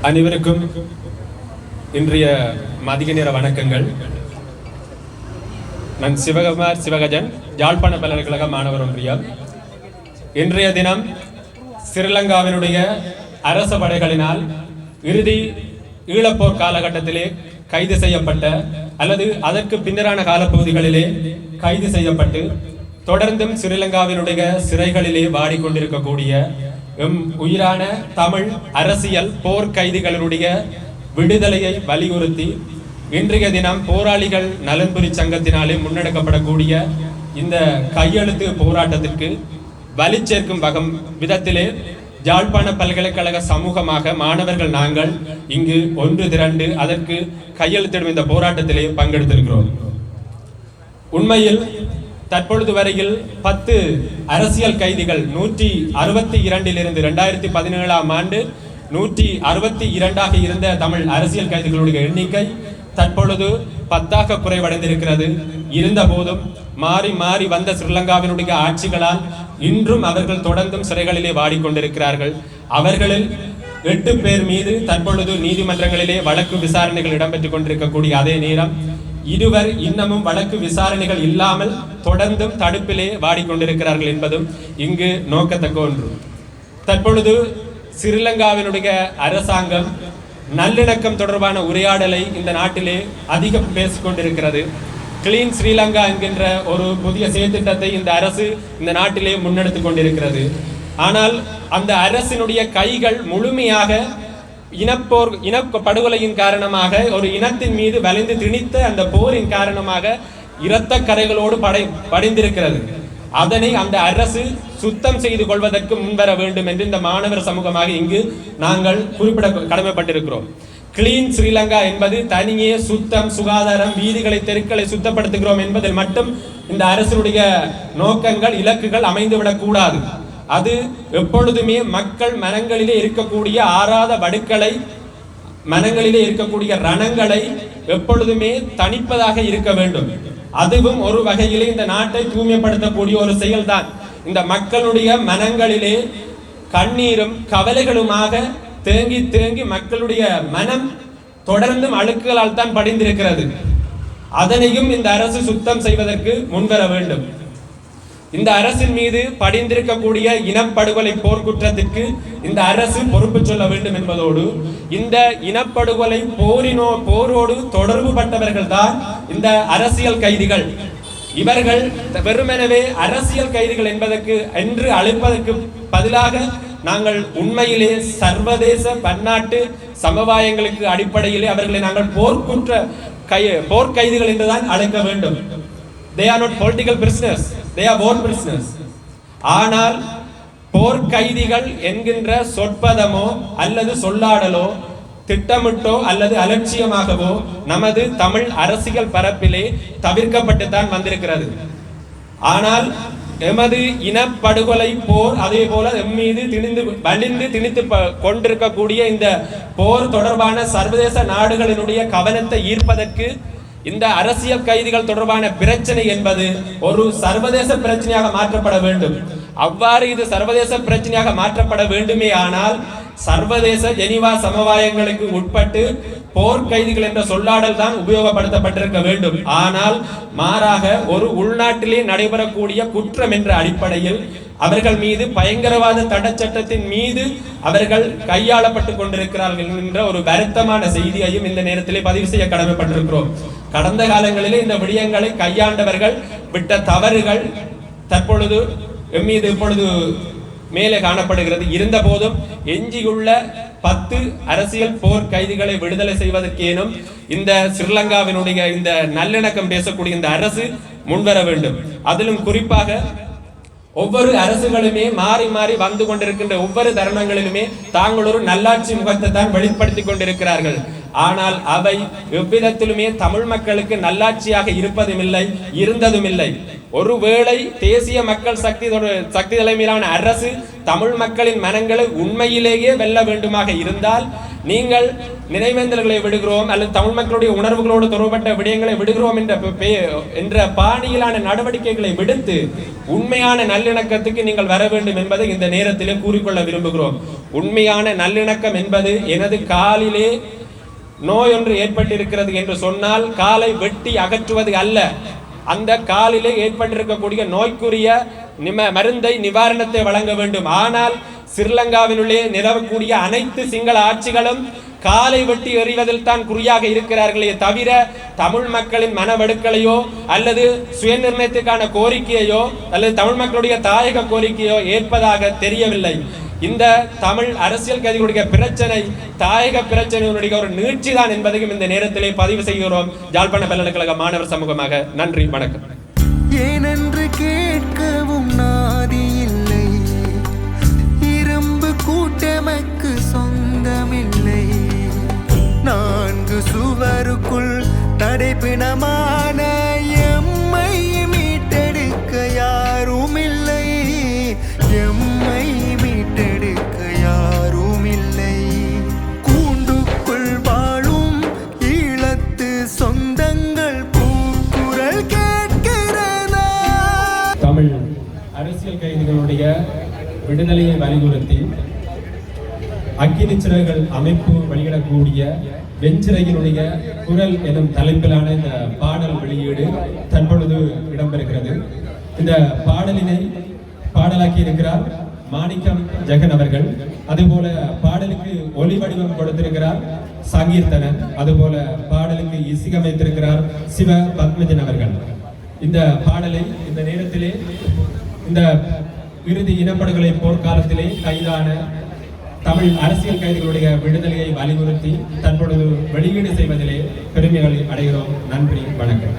அனைவருக்கும் இன்றைய மதிய நேர வணக்கங்கள். நான் சிவகுமார் சிவகஜன், யாழ்ப்பாண பல்கலைக்கழக மாணவர் ஒன்றியம். இன்றைய தினம் ஸ்ரீலங்காவினுடைய அரச படைகளினால் இறுதி ஈழப்போர் காலகட்டத்திலே கைது செய்யப்பட்ட அல்லது அதற்கு பின்னரான காலப்பகுதிகளிலே கைது செய்யப்பட்டு தொடர்ந்தும் ஸ்ரீலங்காவினுடைய சிறைகளிலே வாடிக்கொண்டிருக்கக்கூடிய உயிரான தமிழ் அரசியல் போர் கைதிகளுடைய விடுதலையை வலியுறுத்தி இன்றைய தினம் போராளிகள் நலன்புரி சங்கத்தினாலே முன்னெடுக்கப்படக்கூடிய இந்த கையெழுத்து போராட்டத்திற்கு வலி சேர்க்கும் விதத்திலே யாழ்ப்பாண பல்கலைக்கழக சமூகமாக மாணவர்கள் நாங்கள் இங்கு ஒன்று திரண்டு அதற்கு கையெழுத்திடும் இந்த போராட்டத்திலே பங்கெடுத்திருக்கிறோம். உண்மையில் தற்பொழுது வரையில் 10 அரசியல் கைதிகள் 162 2017 ஆண்டு 162 இருந்த தமிழ் அரசியல் கைதிகளுடைய எண்ணிக்கை தற்பொழுது 10 குறைவடைந்திருக்கிறது. இருந்த போதும் மாறி மாறி வந்த ஸ்ரீலங்காவினுடைய ஆட்சிகளால் இன்றும் அவர்கள் தொடர்ந்தும் சிறைகளிலே வாடிக்கொண்டிருக்கிறார்கள். அவர்களில் 8 பேர் மீது தற்பொழுது நீதிமன்றங்களிலே வழக்கு விசாரணைகள் இடம்பெற்றுக் கொண்டிருக்கக்கூடிய அதே நேரம் இருவர் இன்னமும் வழக்கு விசாரணைகள் இல்லாமல் தொடர்ந்தும் தடுப்பிலே வாடிக்கொண்டிருக்கிறார்கள் என்பதும் இங்கு நோக்கத்தக்க ஒன்று. தற்பொழுது ஸ்ரீலங்காவினுடைய அரசாங்கம் நல்லிணக்கம் தொடர்பான உரையாடலை இந்த நாட்டிலே அதிகம் பேசிக்கொண்டிருக்கிறது. கிளீன் ஸ்ரீலங்கா என்கின்ற ஒரு புதிய செயற்திட்டத்தை இந்த அரசு இந்த நாட்டிலே முன்னெடுத்துக் கொண்டிருக்கிறது. ஆனால் அந்த அரசினுடைய கைகள் முழுமையாக இனப்படுகொலையின் காரணமாக ஒரு இனத்தின் மீது வளைந்து திணித்த அந்த போரின் காரணமாக இரத்த கரைகளோடு படிந்திருக்கிறது. அதனை அந்த அரசு சுத்தம் செய்து கொள்வதற்கு முன்வர வேண்டும் என்று இந்த மாணவர் சமூகமாக இங்கு நாங்கள் குறிப்பிட கடமைப்பட்டிருக்கிறோம். கிளீன் ஸ்ரீலங்கா என்பது தனியே சுத்தம், சுகாதாரம், வீதிகளை, தெருக்களை சுத்தப்படுத்துகிறோம் என்பதில் மட்டும் இந்த அரசுடைய நோக்கங்கள், இலக்குகள் அமைந்துவிடக் கூடாது. அது எப்பொழுதுமே மக்கள் மனங்களிலே இருக்கக்கூடிய ஆறாத வடுக்களை, மனங்களிலே இருக்கக்கூடிய ரணங்களை எப்பொழுதுமே தணிப்பதாக இருக்க வேண்டும். அதுவும் ஒரு வகையிலே இந்த நாட்டை தூய்மைப்படுத்தக்கூடிய ஒரு செயல்தான். இந்த மக்களுடைய மனங்களிலே கண்ணீரும் கவலைகளுமாக தேங்கி தேங்கி மக்களுடைய மனம் தொடர்ந்தும் அழுக்குகளால் தான் படிந்திருக்கிறது. அதனையும் இந்த அரசு சுத்தம் செய்வதற்கு முன்வர வேண்டும். இந்த அரசின் மீது படிந்திருக்கக்கூடிய இனப்படுகொலை போர்க்குற்றத்திற்கு இந்த அரசு பொறுப்பு சொல்ல வேண்டும் என்பதோடு இந்த இனப்படுகொலை போரோடு தொடர்பு பட்டவர்கள் தான் இந்த அரசியல் கைதிகள். இவர்கள் வெறுமெனவே அரசியல் கைதிகள் என்பதற்கு என்று அழைப்பதற்கு பதிலாக நாங்கள் உண்மையிலே சர்வதேச பன்னாட்டு சமவாயங்களுக்கு அடிப்படையிலே அவர்களை நாங்கள் போர்க்கைதிகள் என்றுதான் அழைக்க வேண்டும். They are not political prisoners, they are war prisoners. ஆனால் போர்க்கைதிகள் என்கின்ற சொற்பதமோ அல்லது சொல்லாடலோ திட்டமிட்டோ அல்லது அலட்சியமாகவோ நமது தமிழ் அரசியல் பரப்பிலே தவிர்க்கப்பட்டுத்தான் வந்திருக்கிறது. ஆனால் எமது இனப்படுகொலை போர் அதே போல எம்மீது திணித்து கொண்டிருக்கக்கூடிய இந்த போர் தொடர்பான சர்வதேச நாடுகளினுடைய கவனத்தை ஈர்ப்பதற்கு இந்த அரசியல் கைதிகள் தொடர்பான பிரச்சனை என்பது ஒரு சர்வதேச பிரச்சனையாக மாற்றப்பட வேண்டும். அவ்வாறு இது சர்வதேச பிரச்சனையாக மாற்றப்பட வேண்டுமே ஆனால் சர்வதேச ஜெனீவா சமவாயங்களுக்கு உட்பட்டு போர் கைதிகள் என்ற சொல்லாடல் தான் உபயோகப்படுத்தப்பட்டிருக்க வேண்டும். ஆனால் மாறாக ஒரு உள்நாட்டிலே நடைபெறக்கூடிய குற்றம் என்ற அடிப்படையில் அவர்கள் மீது பயங்கரவாத தடை சட்டத்தின் மீது அவர்கள் கையாளப்பட்டு கொண்டிருக்கிறார்கள் என்ற ஒரு வருத்தமான செய்தியையும் இந்த நேரத்திலே பதிவு செய்ய கடமைப்பட்டிருக்கிறோம். கடந்த காலங்களிலே இந்த விடயங்களை கையாண்டவர்கள் விட்ட தவறுகள் தற்பொழுது எம்மீது இப்பொழுது மேலே காணப்படுகிறது. இருந்த போதும் எஞ்சியுள்ள 10 அரசியல் போர் கைதிகளை விடுதலை செய்வதற்கேனும் இந்த ஸ்ரீலங்காவினுடைய இந்த நல்லிணக்கம் பேசக்கூடிய இந்த அரசு முன்வர வேண்டும். அதிலும் குறிப்பாக ஒவ்வொரு அரசுகளுமே மாறி மாறி வந்து கொண்டிருக்கின்ற ஒவ்வொரு தருணங்களிலுமே தாங்கள் ஒரு நல்லாட்சி முகத்தை தான் வெளிப்படுத்தி கொண்டிருக்கிறார்கள். ஆனால் அவை எவ்விதத்திலுமே தமிழ் மக்களுக்கு நல்லாட்சியாக இருப்பதும் இல்லை, இருந்ததும் இல்லை. ஒருவேளை தேசிய மக்கள் சக்தி தலைமையிலான அரசு தமிழ் மக்களின் மனங்களை உண்மையிலேயே வெல்ல வேண்டுமாக இருந்தால் நீங்கள் நினைவேந்தல்களை விடுகிறோம் அல்லது தமிழ் மக்களுடைய உணர்வுகளோடு தொடர்பட்ட விடயங்களை விடுகிறோம் என்ற பாணியிலான நடவடிக்கைகளை விடுத்து உண்மையான நல்லிணக்கத்துக்கு நீங்கள் வர வேண்டும் என்பதை இந்த நேரத்திலே கூறிக்கொள்ள விரும்புகிறோம். உண்மையான நல்லிணக்கம் என்பது எனது காலிலே நோய் ஒன்று ஏற்பட்டிருக்கிறது என்று சொன்னால் காலை வெட்டி அகற்றுவது அல்ல. அந்த காலிலே ஏற்பட்டிருக்கக்கூடிய நோய்க்குரிய மருந்தை நிவாரணத்தை வழங்க வேண்டும். ஆனால் ஸ்ரீலங்காவினுள்ளே நிலவக்கூடிய அனைத்து சிங்கள ஆட்சிகளும் காலை வெட்டி எறிவதில் தான் குறியாக இருக்கிறார்களே தவிர தமிழ் மக்களின் மனவடுக்களையோ அல்லது சுயநிர்ணயத்துக்கான கோரிக்கையோ அல்லது தமிழ் மக்களுடைய தாயக கோரிக்கையோ ஏற்பதாக தெரியவில்லை. இந்த தமிழ் அரசியல் கைதிகளுடைய பிரச்சனை தாயக பிரச்சனையினுடைய ஒரு நீட்சி தான் என்பதையும் இந்த நேரத்திலே பதிவு செய்கிறோம். யாழ்ப்பாண பல்கலைக்கழக மாணவர் சமூகமாக நன்றி, வணக்கம். ஏனென்று கேட்கவும் நாதி இல்லை, இரும்பு கூட்டமைக்கு சொந்தமில்லை, நான்கு சுவருக்குள் தடைப்பிணமான எம்மை மீட்டெடுக்க யாரும் இல்லை, எம்மை மீட்டெடுக்க யாரும் இல்லை. கூண்டுக்குள் வாழும் ஈழத்து சொந்தங்கள் கூக்குரல் கேட்கிறதா? தமிழ் அரசியல் கைதிகளுடைய விடுதலையை வலியுறுத்தி அக்கினி சிறகுகள் அமைப்பு வெளியிடக்கூடிய வெஞ்சிறையினுடைய குரல் எனும் தலைப்பிலான இந்த பாடல் வெளியீடு தற்பொழுது இடம்பெறுகிறது. இந்த பாடலினை பாடலாக்கி இருக்கிறார் மாணிக்கம் ஜெகன் அவர்கள். அதுபோல பாடலுக்கு ஒலி வடிவம் கொடுத்திருக்கிறார் சங்கீர்த்தனன். அதுபோல பாடலுக்கு இசையமைத்திருக்கிறார் சிவ பத்மஜன் அவர்கள். இந்த பாடலை இந்த நேரத்திலே இந்த இறுதி இனப்படுகொலை போர்க்காலத்திலே கைதான தமிழ் அரசியல் கைதிகளுடைய விடுதலையை வலியுறுத்தி தற்பொழுது வெளியீடு செய்வதிலே பெருமைகளை அடைகிறோம். நன்றி, வணக்கம்.